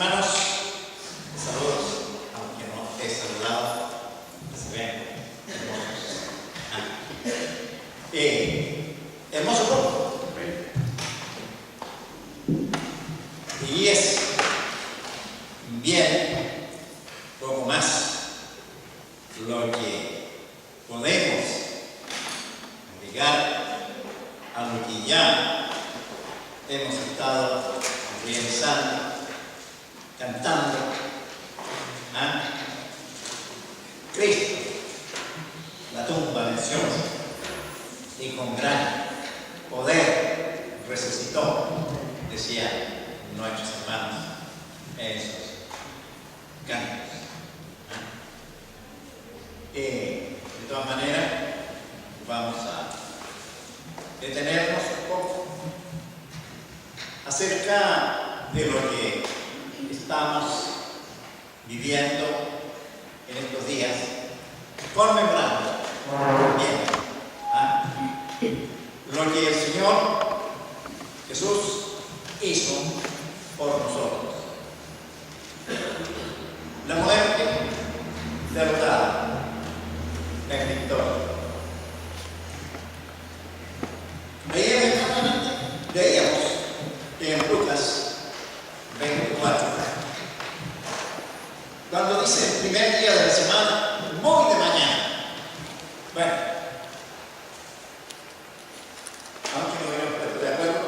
Hermanos, saludos, aunque no he saludado, se ven hermosos. Hermoso grupo. Y es bien, poco más, lo que podemos agregar a lo que ya hemos estado realizando, cantando. Cristo, la tumba venció y con gran poder resucitó, decían nuestros hermanos en esos cantos. De todas maneras, vamos a detenernos un poco acerca de lo que estamos viviendo en estos días, conmemorando bien, lo que el Señor Jesús hizo por nosotros. La muerte derrotada, la victoria. Veíamos en Lucas 24, cuando dice el primer día de la semana, muy de mañana. Bueno, aunque no hubiéramos puesto de acuerdo,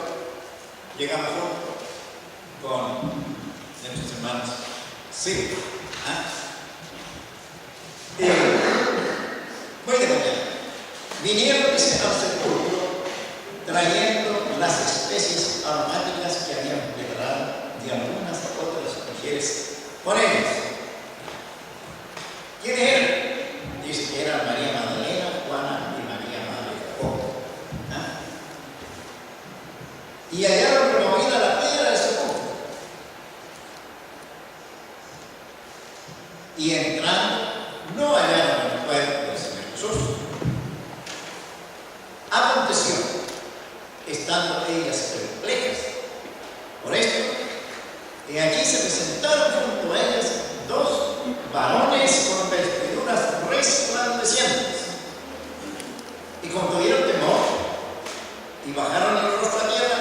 llegamos juntos con nuestros hermanos. Sí. Muy de mañana. Vinieron al sepulcro trayendo las especies aromáticas que habían preparado de algunas otras mujeres con ellos. ¿Quiénes eran? Dice que eran María Magdalena, Juana y María Madre de Jacobo. Y hallaron removida la piedra del sepulcro. Y entrando, no hallaron el cuerpo del Señor Jesús. Aconteció, estando ellas perplejas por esto, y aquí se presentaron junto a ellas dos varones con vestiduras resplandecientes. Y cuando tuvieron temor y bajaron el rostro a tierra,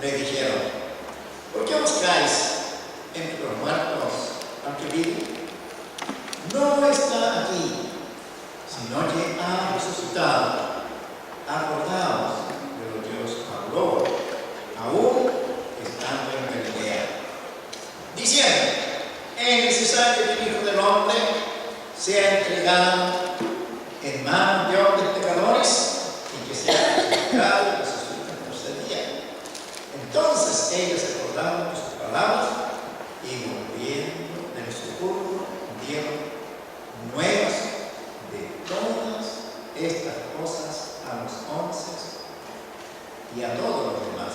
le dijeron: ¿por qué buscáis entre los muertos al que vive? No está aquí, sino que ha resucitado. Acordaos de lo que os habló, aún estando en Galilea, diciendo: es necesario que el Hijo del Hombre sea entregado en manos de hombres pecadores y que sea crucificado y resucitado al tercer día. Entonces ellos acordaron de sus palabras y volviendo del sepulcro dieron nuevas de todas estas cosas a los 11 y a todos los demás.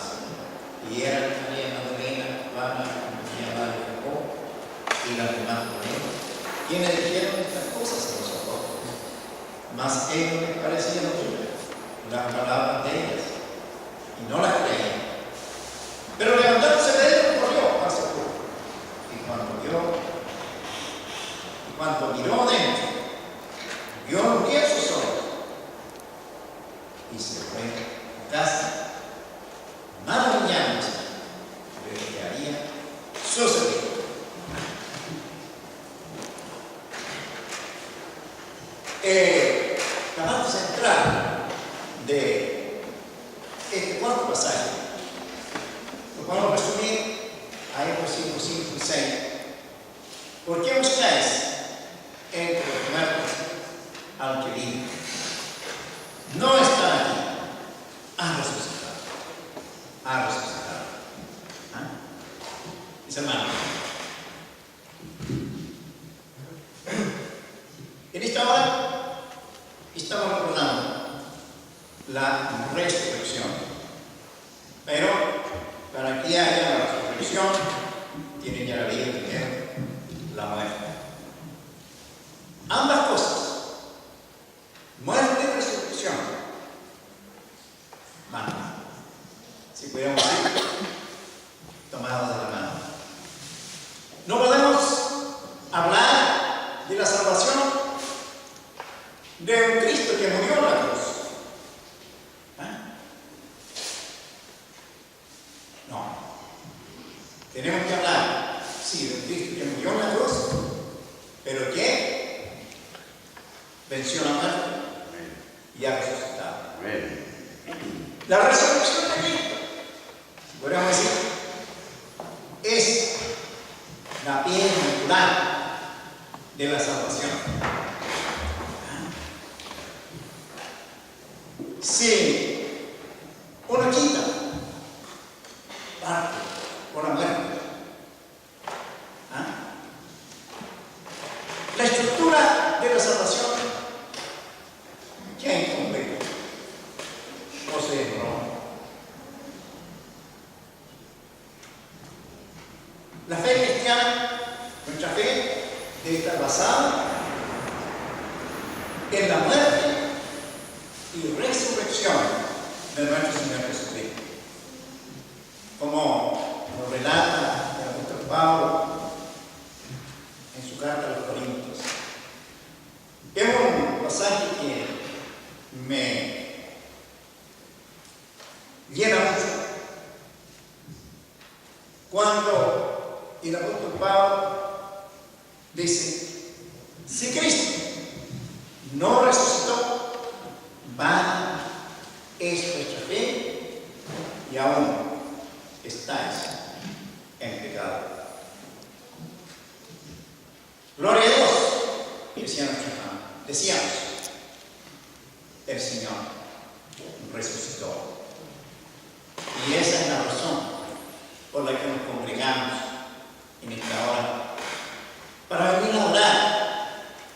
Y eran María Magdalena, Juana, María Madre de Jacobo y las demás mujeres, quienes dijeron estas cosas a los apóstoles. Mas ellos les parecían oír las palabras de ellas y no las creían. Pero levantándose de ellos, corrió al sepulcro. Y cuando miró dentro, vio un lienzo solo y se fue a casa, maravillándose de lo que había sucedido. La parte central de este cuarto pasaje lo podemos resumir ahí en los versículos 5 y 6. ¿Por qué buscáis entre los muertos al que vive? No está aquí, ha resucitado. Ha resucitado. Mis hermanos, en esta hora estamos recordando la resurrección. Pero para que haya la resurrección, tiene que haber primero la muerte. Ambas cosas, muerte y resurrección, van, si pudiéramos decir, tomados de la mano. No. Tenemos que hablar, sí, de Cristo que murió en la cruz, pero que venció la muerte y ha resucitado. La resurrección de Cristo, podríamos decir, es la piedra angular de la salvación. Si uno quita parte por la muerte, la estructura de la salvación queda incompleta o se rompe. La fe cristiana, nuestra fe, debe estar basada en la muerte y resurrección de nuestro Señor Jesucristo. Como lo relata el apóstol Pablo en su carta a los Corintios. Es un pasaje que me llena mucho. Cuando el apóstol Pablo dice: si Cristo no resucitó, vana es vuestra fe y aún estáis en pecado. Gloria a Dios, decíamos, el Señor resucitó. Y esa es la razón por la que nos congregamos en esta hora, para venir a orar,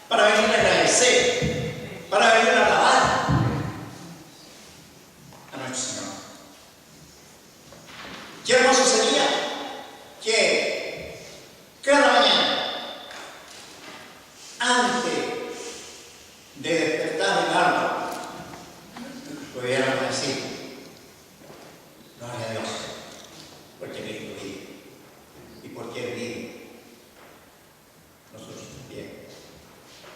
para venir a agradecer, para venir a alabar a nuestro Señor. Qué hermoso sería que cada mañana, antes de despertar el alma, pudiéramos decir: gloria a Dios, porque Cristo vive, y porque Él vive, nosotros también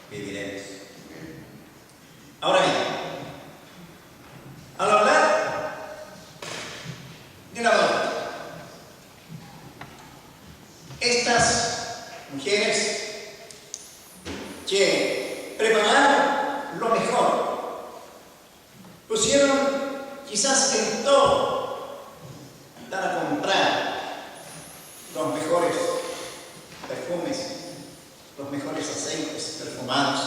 viviremos. Ahora bien, al hablar de la muerte, estas mujeres que prepararon lo mejor, pusieron quizás en todo para comprar los mejores perfumes, los mejores aceites perfumados,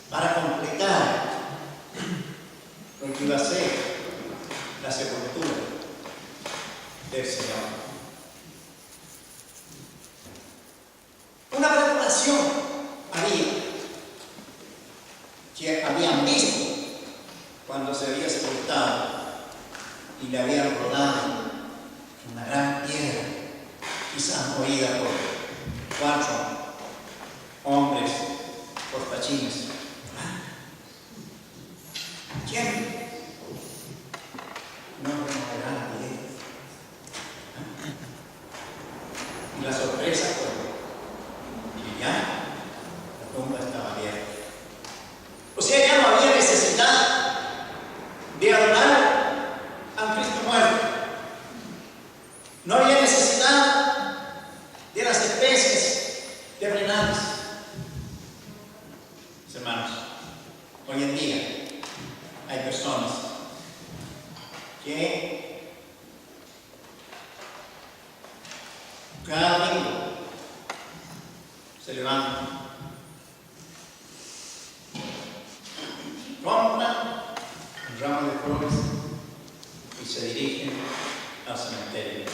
para completar lo que iba a ser la sepultura del Señor. Una preparación había, que habían visto cuando se había sepultado y le habían rodado una gran piedra, quizás movida por 4 hombres fortachines. ¿Quién no removerá la piedra? Y la sorpresa fue que ya la tumba estaba abierta. O sea, ya no había necesidad de adorar a un Cristo muerto. No había necesidad de las especies de frenales. Hermanos, hoy en día hay personas que cada domingo se levantan, compran un ramo de flores y se dirigen al cementerio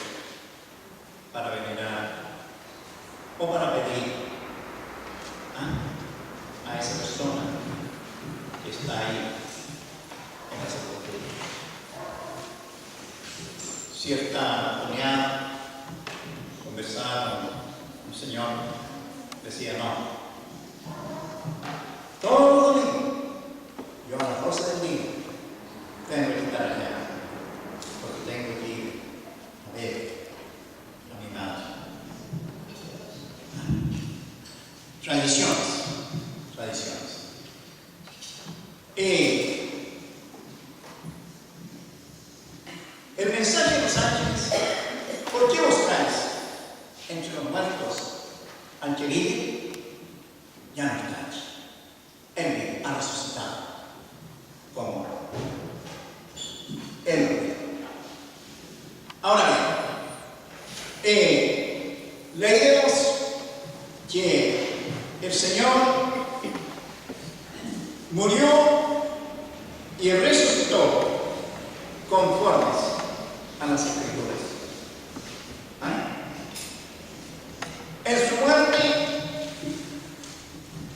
para venerar o para pedir a esa persona que está ahí en la sepultura. Cierta cuñada conversaba con un señor, decía: no, todo domingo, yo a las 12 del día tengo que estar allá, porque tengo que ir a ver a mi madre. Tradiciones. El mensaje mensaje de los ángeles: ¿por qué buscáis entre los muertos al que vive? Ya no está. Él vive, ha resucitado. ¿Cómo? Él vive. Ahora bien, leemos que el Señor murió y resucitó conformes a las Escrituras. En su muerte,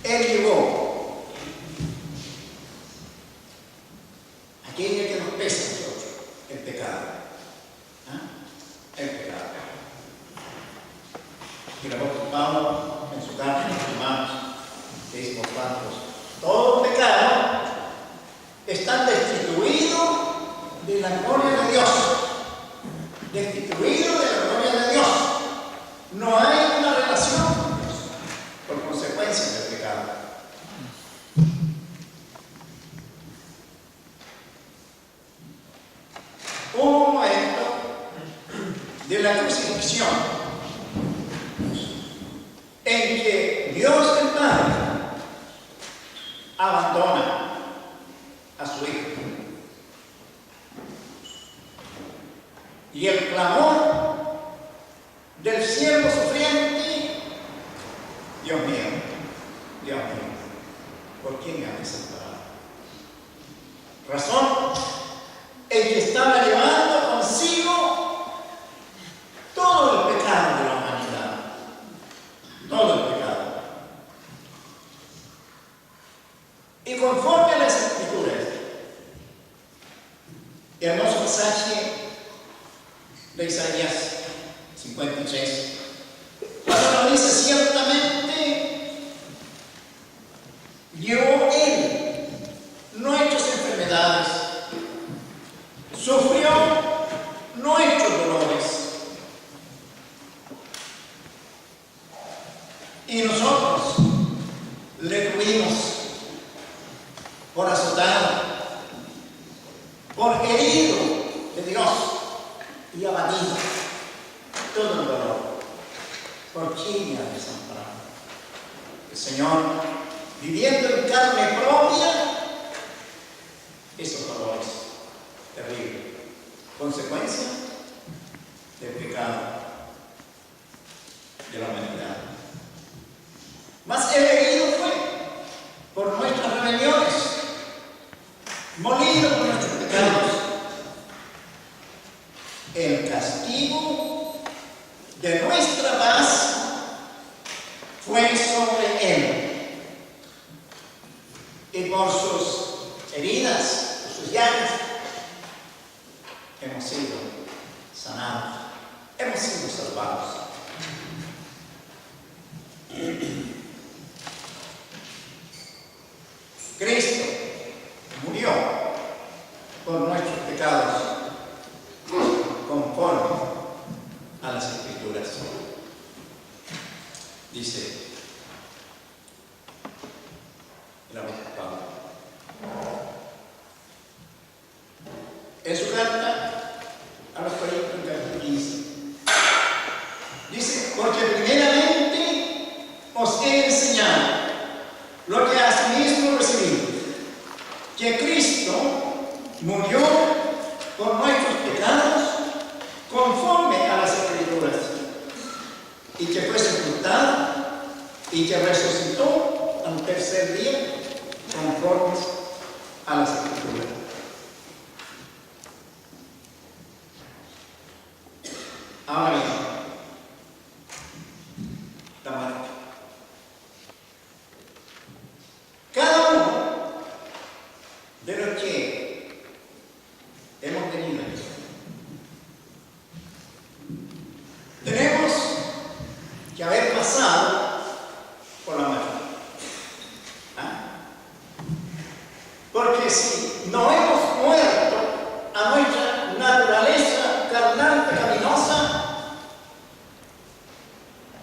Él llevó aquello que nos pesa a nosotros, el pecado. El pecado. Y el apóstol Pablo, en su carta a los hermanos, dice: por tanto, todo pecado está destituido de la gloria de Dios. Destituido de la gloria de Dios. No hay una relación con Dios por consecuencia del pecado. Hubo un momento de la crucifixión en que Dios el Padre abandona a su Hijo. Y el clamor del siervo sufriente: Dios mío, ¿por quién me has desamparado? Razón, el que estaba llevando consigo todo el pecado de la humanidad. Todo el pecado. Y conforme a las Escrituras, hermoso pasaje de Isaías 53, cuando dice: ciertamente llevó Él nuestras enfermedades, sufrió nuestros dolores, y nosotros le tuvimos por azotado, por herido de Dios y abatido. Todo el dolor. ¿Por quién me ha desamparado? El Señor, viviendo en carne propia esos dolores terribles, consecuencia del pecado de la humanidad. Mas el herido fue por nuestras rebeliones, molido por nuestros pecados. El castigo de nuestra paz fue sobre Él, y por sus heridas, por sus llagas, hemos sido sanados, hemos sido salvados. Cristo murió por nuestros pecados conforme a las Escrituras. Dice el apóstol Pablo en su carta a los Corintios, capítulo 15. Dice: porque primeramente os he enseñado lo que asimismo recibí, que Cristo murió por nuestros pecados conforme a las Escrituras, y que fue sepultado y que resucitó al tercer día conforme a las Escrituras. Ahora bien, la muerte. Cada uno de los que hemos venido aquí tenemos que haber pasado por la muerte. Porque si no hemos muerto a nuestra naturaleza carnal pecaminosa,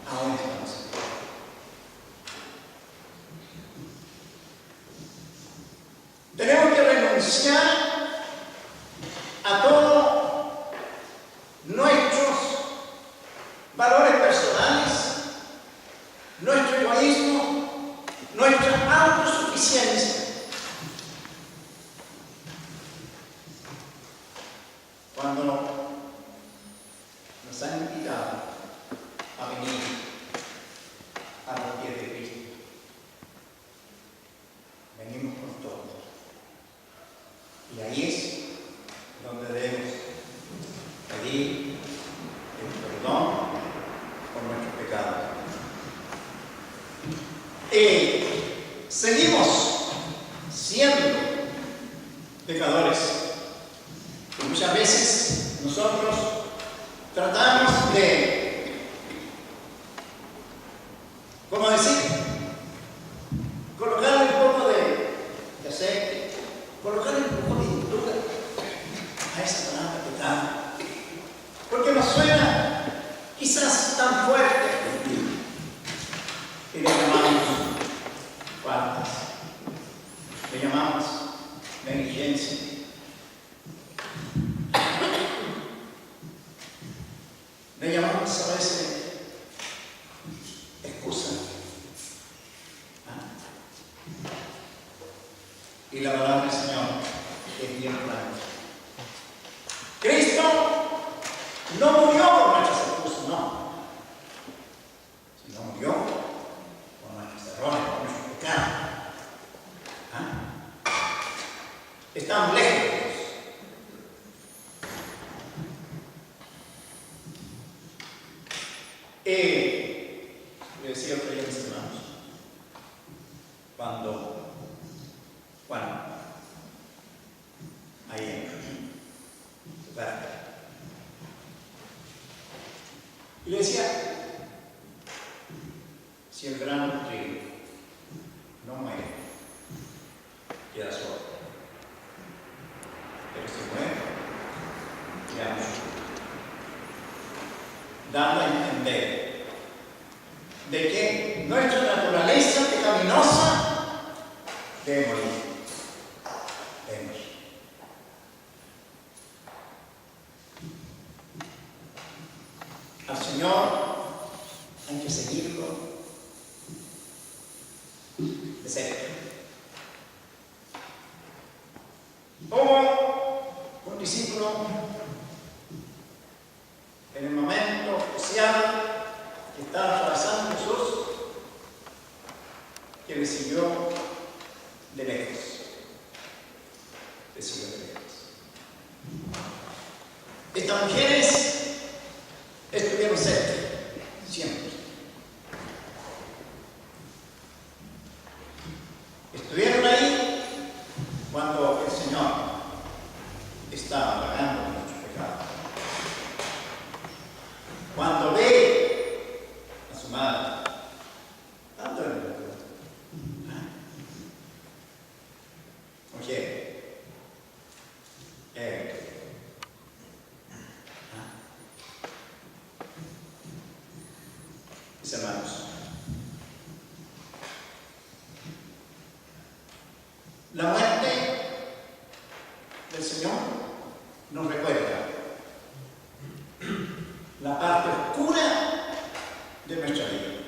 aún estamos aquí. Tenemos que renunciar a todo perdón por nuestros pecados. Seguimos siendo pecadores. Y muchas veces nosotros tratamos de, ¿cómo decir? Colocarle un poco de aceite, colocarle un poco de pintura a esa palabra pecado, porque nos suena quizás tan fuerte y le llamamos faltas, le llamamos negligencia. Le llamamos a veces excusa. Y la palabra del Señor es bien clara. Cristo no murió por nuestras excusas, no. Sino murió por nuestros errores, por nuestros pecados. Estamos lejos de Dios. Le decía otro día a mis hermanos, cuando Juan, ahí en su barca, y le decía, si el grano de trigo no muere, queda solo, pero si muere, queda mucho, dando a entender de que nuestra naturaleza pecaminosa debe morir. Al Señor hay que seguirlo de cerca. Como un discípulo en el momento crucial que estaba atravesando Jesús, que le siguió de lejos. Le siguió de lejos. Estas mujeres estuvieron cerca, siempre. Estuvieron ahí cuando el Señor estaba pagando nuestros pecados. Cuando ve a su madre, dándole la cruz. Oye, mis hermanos, la muerte del Señor nos recuerda la parte oscura de nuestra vida.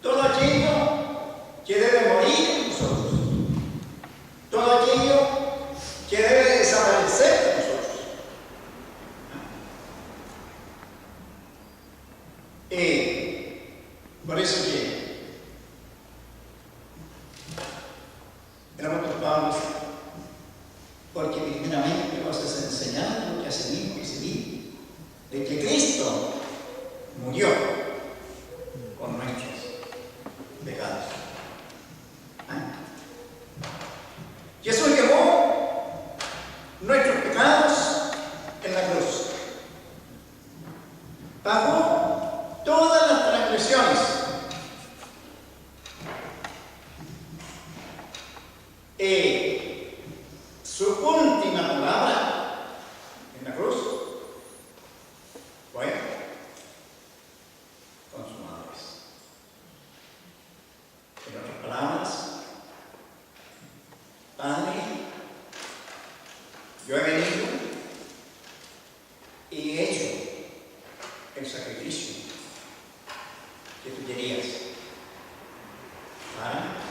Todo aquello que debe morir en nosotros, todo aquello que debe desaparecer de nosotros. Por eso que el apóstol Pablo dice, porque primeramente os has enseñado lo que hace mismo que se vive, de que Cristo murió por nuestros pecados. Jesús llevó nuestros pecados en la cruz. Pagó todas las transgresiones. Su última palabra en la cruz fue consumado es. En otras palabras, Padre, yo he venido y he hecho el sacrificio que tú querías para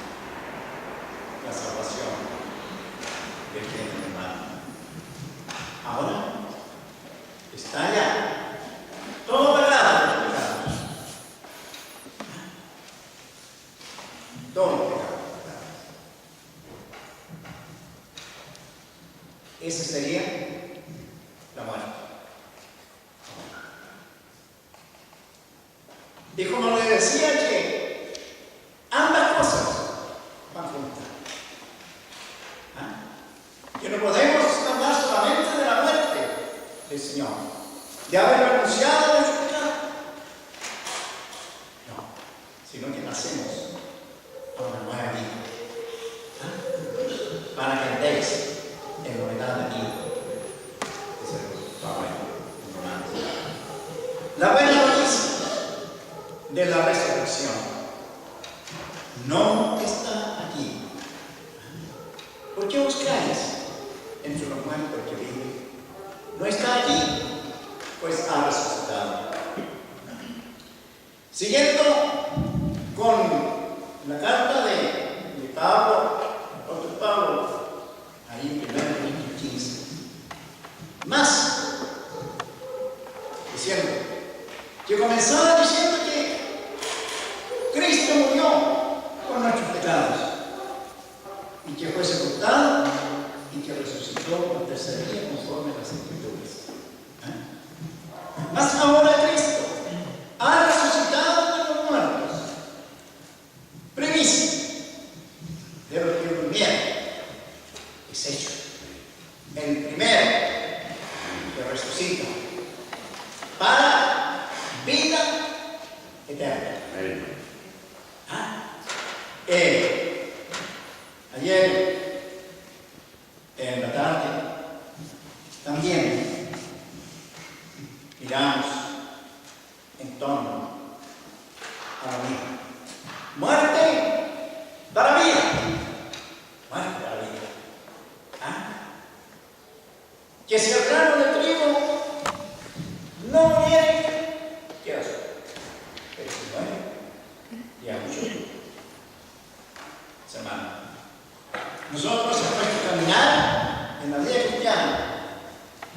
la salvación del bien humano. Ahora está ya todo pecado, todo pecado. Esa sería la muerte. Y como le decía que ambas cosas van juntas. Que no podemos hablar solamente de la muerte del Señor, de haber renunciado a nuestro pecado. No, sino que nacemos a una nueva vida. Para que andéis en novedad de vida. Dice Pablo en Romanos. La buena noticia de la resurrección no está aquí. ¿Por qué buscáis entre los muertos que vive? No está allí, pues ha resucitado. Siguiendo con la carta de Pablo, el apóstol Pablo, ahí en 1 Corintios 15, más diciendo que comenzaba diciendo que Cristo murió por nuestros pecados y que fue sepultado y que resucitó al tercer día conforme a las Escrituras. Mas ahora Cristo ha resucitado de los muertos, primicia de los que durmieron, es hecho el primero que resucita para vida eterna. Ayer en la tarde también miramos en torno a lo mismo. Muerte para vida. Muerte para vida. Que si el grano de trigo no muriere, queda solo. Pero si muere, ya mucho. Semana. Nosotros hemos que caminar en la vida cristiana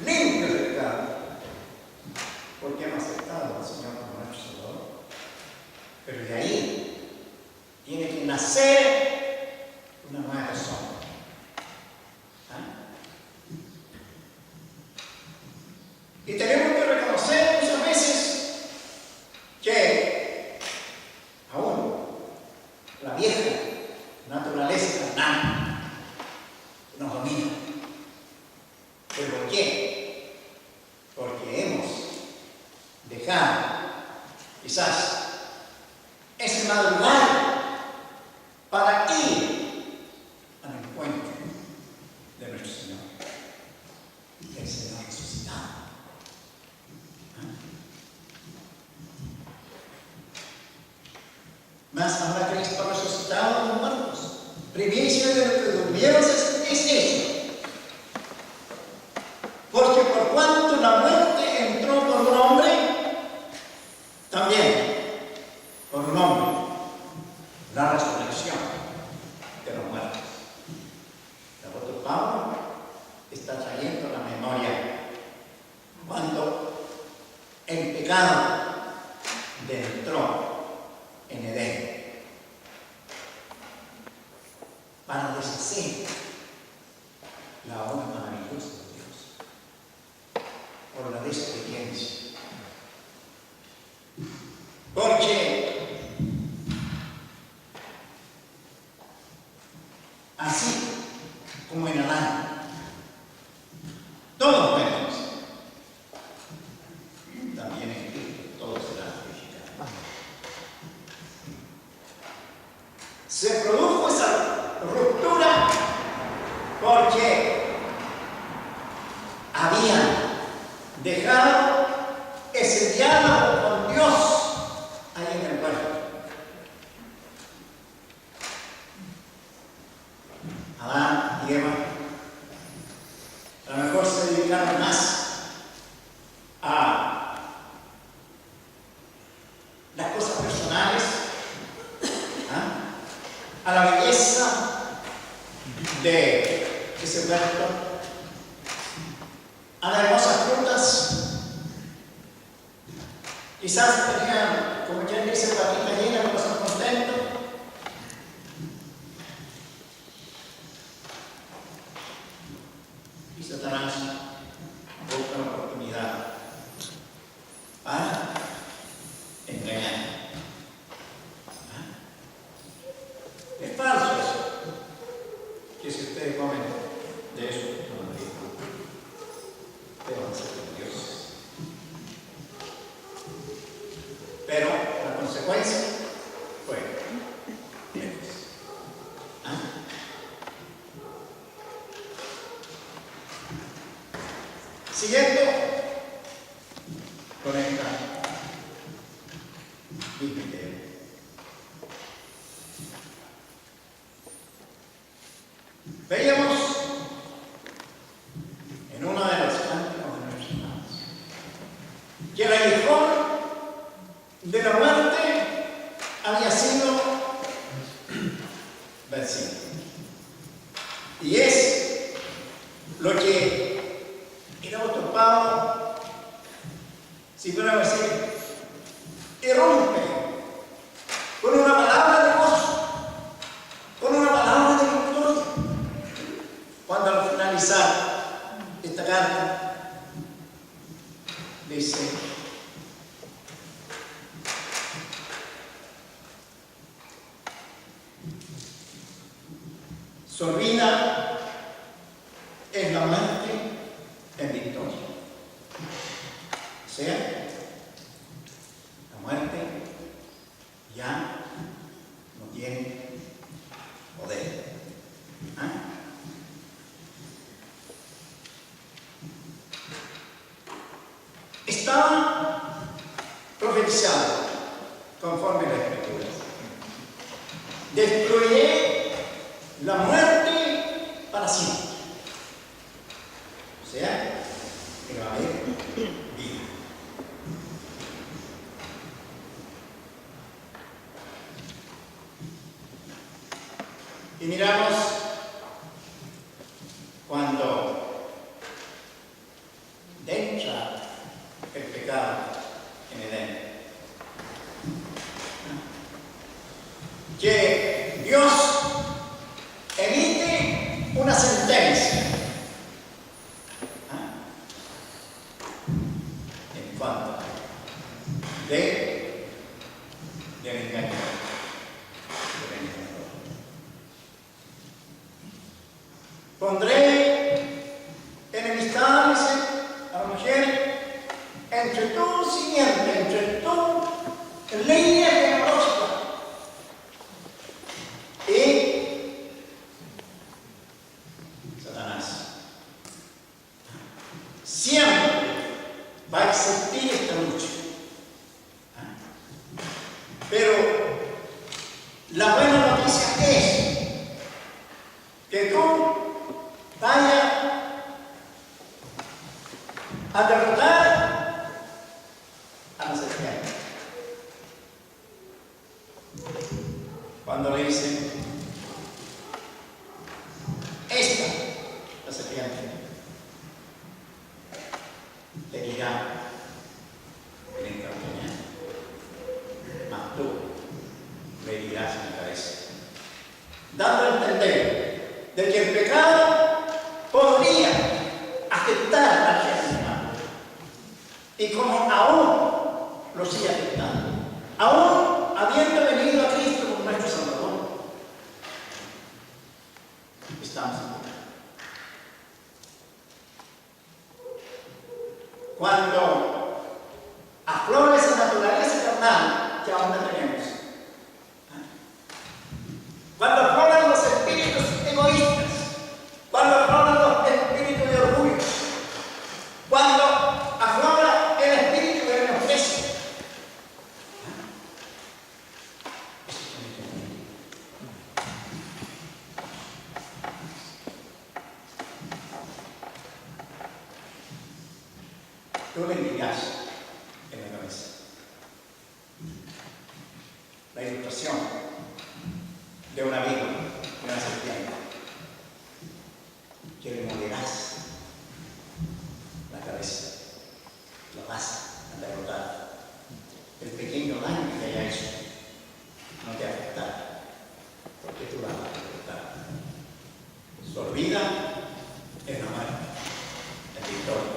limpios de pecado, porque hemos aceptado al Señor como nuestro Salvador. Pero de ahí tiene que nacer una nueva persona. Y tenemos que reconocer muchas veces que aún la vieja naturaleza carnal nos domina. ¿Pero por qué? Porque hemos dejado quizás ese madrugar para ir al encuentro de nuestro Señor, el Señor resucitado. Mas ahora Cristo ha resucitado de los muertos, primicia de los que durmieron es hecho. Porque por cuanto la muerte entró por un hombre, también por un hombre la resurrección de los muertos. El apóstol Pablo está trayendo a la memoria cuando el pecado entró en Edén para deshacer la obra maravillosa de Dios por la desobediencia. Porque así como en Adán todos muertos, también en Cristo todos serán purificados. Se produjo esa ruptura porque habían dejado ese diálogo con Dios ahí en el huerto. Adán y Eva a lo mejor se dedicaron más a las cosas personales, a la belleza de ese huerto, a las hermosas frutas. Quizás tenían, como quien dice, patita llena, no pasan contentos. Y Satanás busca una oportunidad para engañar. pero van a ser como Dios. Pero la consecuencia fue lejos. ¿Ah? Siguiendo con esta misma idea. Veíamos en uno de los cánticos de nuestros hermanos que el aguijón de la muerte había sido vencido. Y es lo que el apóstol Pablo, si podemos decir, irrumpe con una palabra de gozo, con una palabra de victoria, cuando al finalizar esta carta dice: sorbida es la muerte en victoria. O sea, la muerte ya no tiene poder. ¿Ah? Estaba profetizado conforme a las Escrituras. Destruiré la muerte para siempre. O sea, que va a haber vida. Y miramos cuando entra el pecado en Edén, que Dios emite una sentencia en cuanto del engaño. Pondré enemistades a la mujer entre tu simiente, entre tu línea genealógica. Y Satanás. Siempre va a existir esta lucha. Pero la buena noticia es que tú vayas a derrotar a la serpiente. Cuando le dicen, esta, la serpiente, te dirá en el camino, mas tú le dirás en la cabeza, dando a entender de que el pecado podría afectar a la gente humana. Y como aún lo sigue afectando, aún habiendo venido a Cristo como nuestro Salvador, estamos en pecado. Cuando aflora esa naturaleza carnal que aún no tenemos, cuando afloran los espíritus egoístas, cuando afloran los espíritus de orgullo, cuando aflora el espíritu de menosprecio, tú le dirás en la cabeza. La ilustración de una víbora, de una serpiente, que le morderás la cabeza, la vas a derrotar. El pequeño daño que haya hecho no te afectará, porque tú la vas a derrotar. Sorbida es la muerte, es victoria.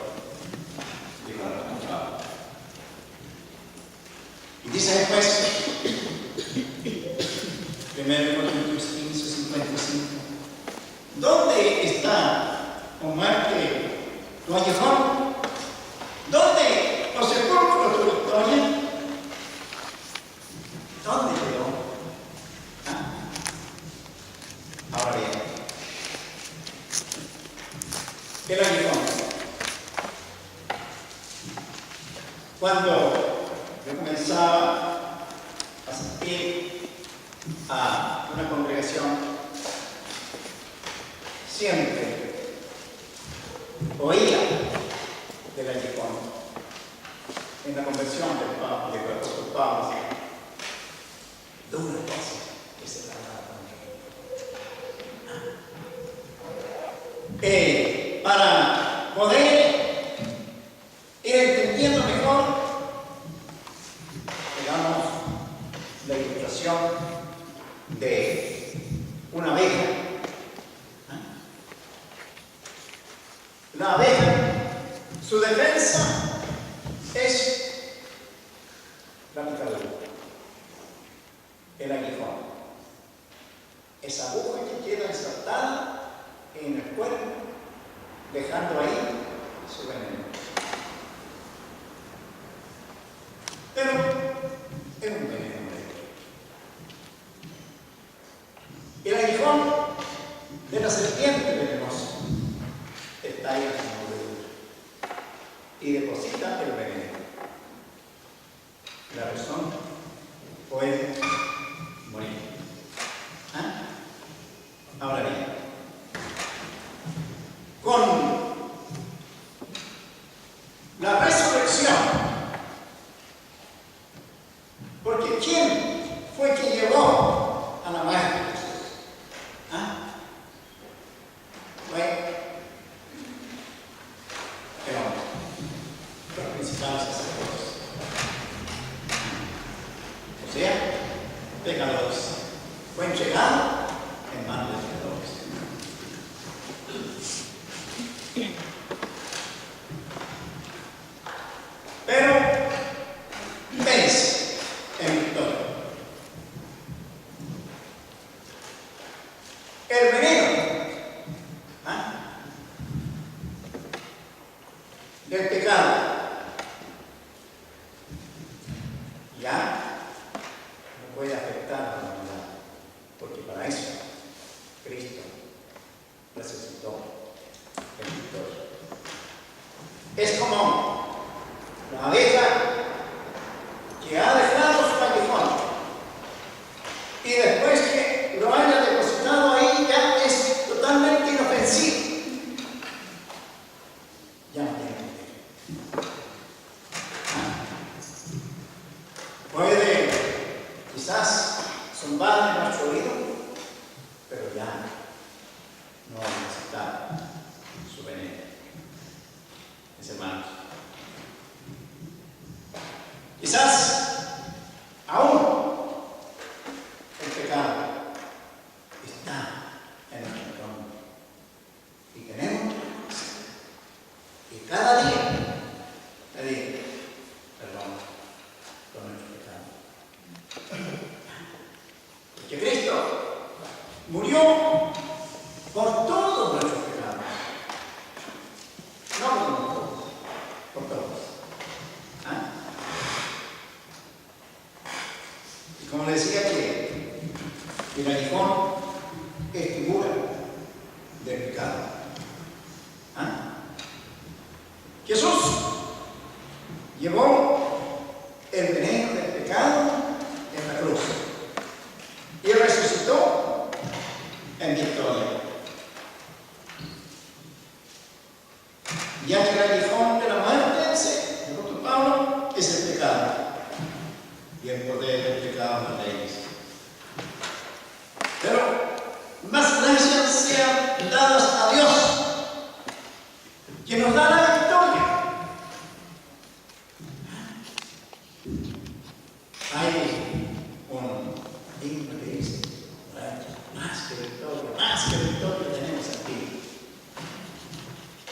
Y dice después, 1 Corintios 15:55, ¿dónde está, oh muerte, tu aguijón? Cuando yo comenzaba a asistir a una congregación, siempre oía del aguijón en la conversión del apóstol Pablo. De una cosa que se trataba con él. Para poder ir entendiendo mejor, digamos, la ilustración de una abeja. La abeja, su defensa es la picadura, el aguijón, esa aguja que queda insertada en el cuerpo, dejando ahí su veneno. Pero es un veneno. El aguijón de la serpiente venenosa está ahí en su mordedura y deposita el veneno. La razón puede morir. Ahora bien, con la resurrección, porque ¿quién fue quien llevó a la muerte? Fue el hombre, los principales sacerdotes, o sea, pecadores. Fue entregado en manos de pecadores. Pero vence en victoria. El veneno del pecado ya no puede afectar a la humanidad, porque para eso Cristo resucitó en victoria. Es como la abeja que ha dejado su aguijón y después que lo haya depositado ahí ya es totalmente inofensivo. Ya no tiene veneno. Puede quizás zumbar en nuestro oído, pero ya no va a necesitar su veneno. Mis hermanos, quizás aún el pecado está en nuestro corazón y tenemos que cada día pedir perdón por nuestro pecado, porque Cristo murió por todos nuestros pecados, no por nosotros, por todos. Y como le decía que el aguijón es figura del pecado. Jesús llevó el veneno del pecado en la cruz y resucitó en victoria. Ya que el aguijón de la muerte, dice el apóstol Pablo, es el pecado y el poder del pecado en las leyes. Pero más gracias sean dadas a Dios, que nos da la victoria. Hay un himno que dice: más que victoria tenemos en ti.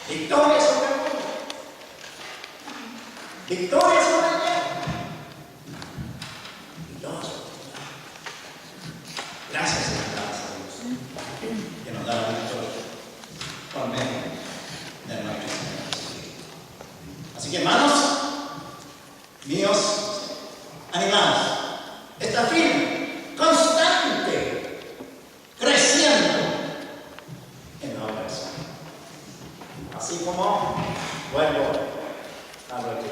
Victoria sobre el mundo, victoria sobre el diablo, victoria sobre el diablo. Gracias a Dios que nos da la victoria por medio de nuestro Señor Jesucristo. Así que, hermanos míos, animados, está firme, constante, creciendo en la oración. Así como vuelvo a lo que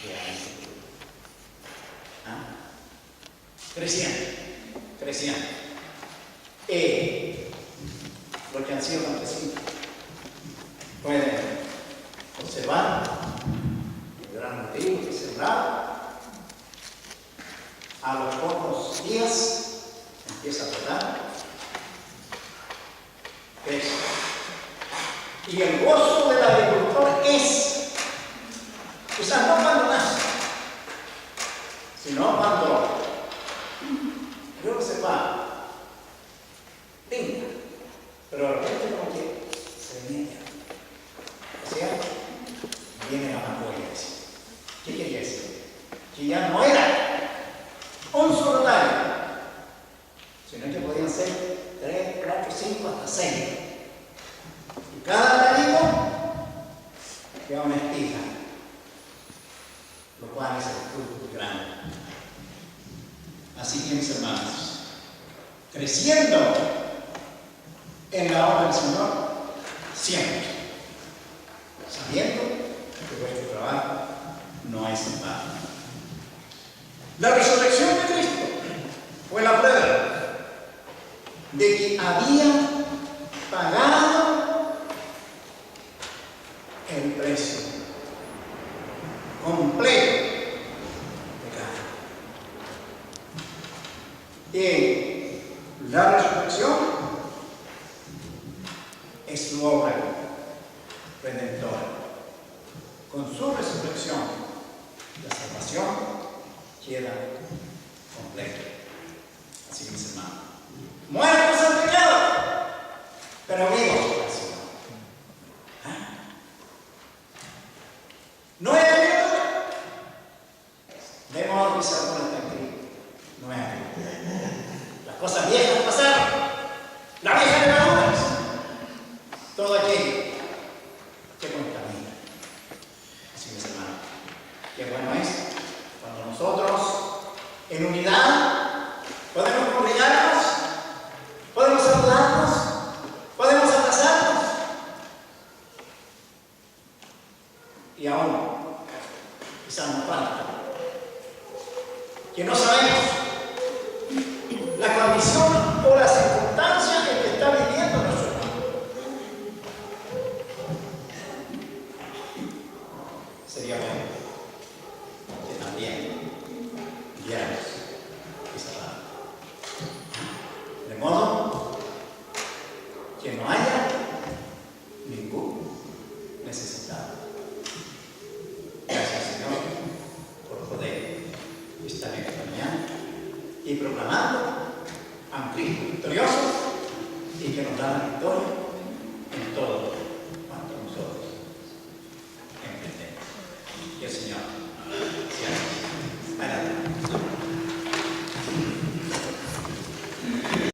de ahí. ¿Ah? Creciendo. Los que han sido campesinos pueden observar el gran motivo que sembraba. A los pocos días empieza a brotar, crece. Y el gozo del agricultor es, quizás no cuando nace, sino cuando luego se va, venga, pero de repente como que se niega. O sea, viene la mayoría. ¿Qué quería decir? Que ya no era un solo tallo, sino que podían ser 3, 4, 5, hasta 6. Y cada tallo lleva una espiga, lo cual es el fruto grande. Así que, mis hermanos, creciendo en la obra del Señor, siempre, sabiendo que vuestro trabajo no es en vano. La resurrección de Cristo fue la prueba de que había pagado el precio completo de cada. Y la resurrección es su obra redentora. Con su resurrección, la salvación queda completo. Así que, mis hermanos, muertos en pecado, pero vivos para el Señor. ¿Ah? No es agricultura. De modo que se acuerda tranquilo. No es agricultura. Las cosas viejas pasaron. La vieja de maduras. Todo aquello que contamina. Así que, mis hermanos, qué bueno es cuando nosotros, en unidad, podemos congregarnos, podemos saludarnos, podemos abrazarnos. Y aún, quizás nos falta, que no sabemos la condición o la circunstancia en que está viviendo nuestro hermano. Sería bueno que también guiarnos y cerrar. De modo que no haya ningún necesitado. Gracias, Señor, por poder estar en esta mañana y proclamando a un Cristo victorioso y que nos da la victoria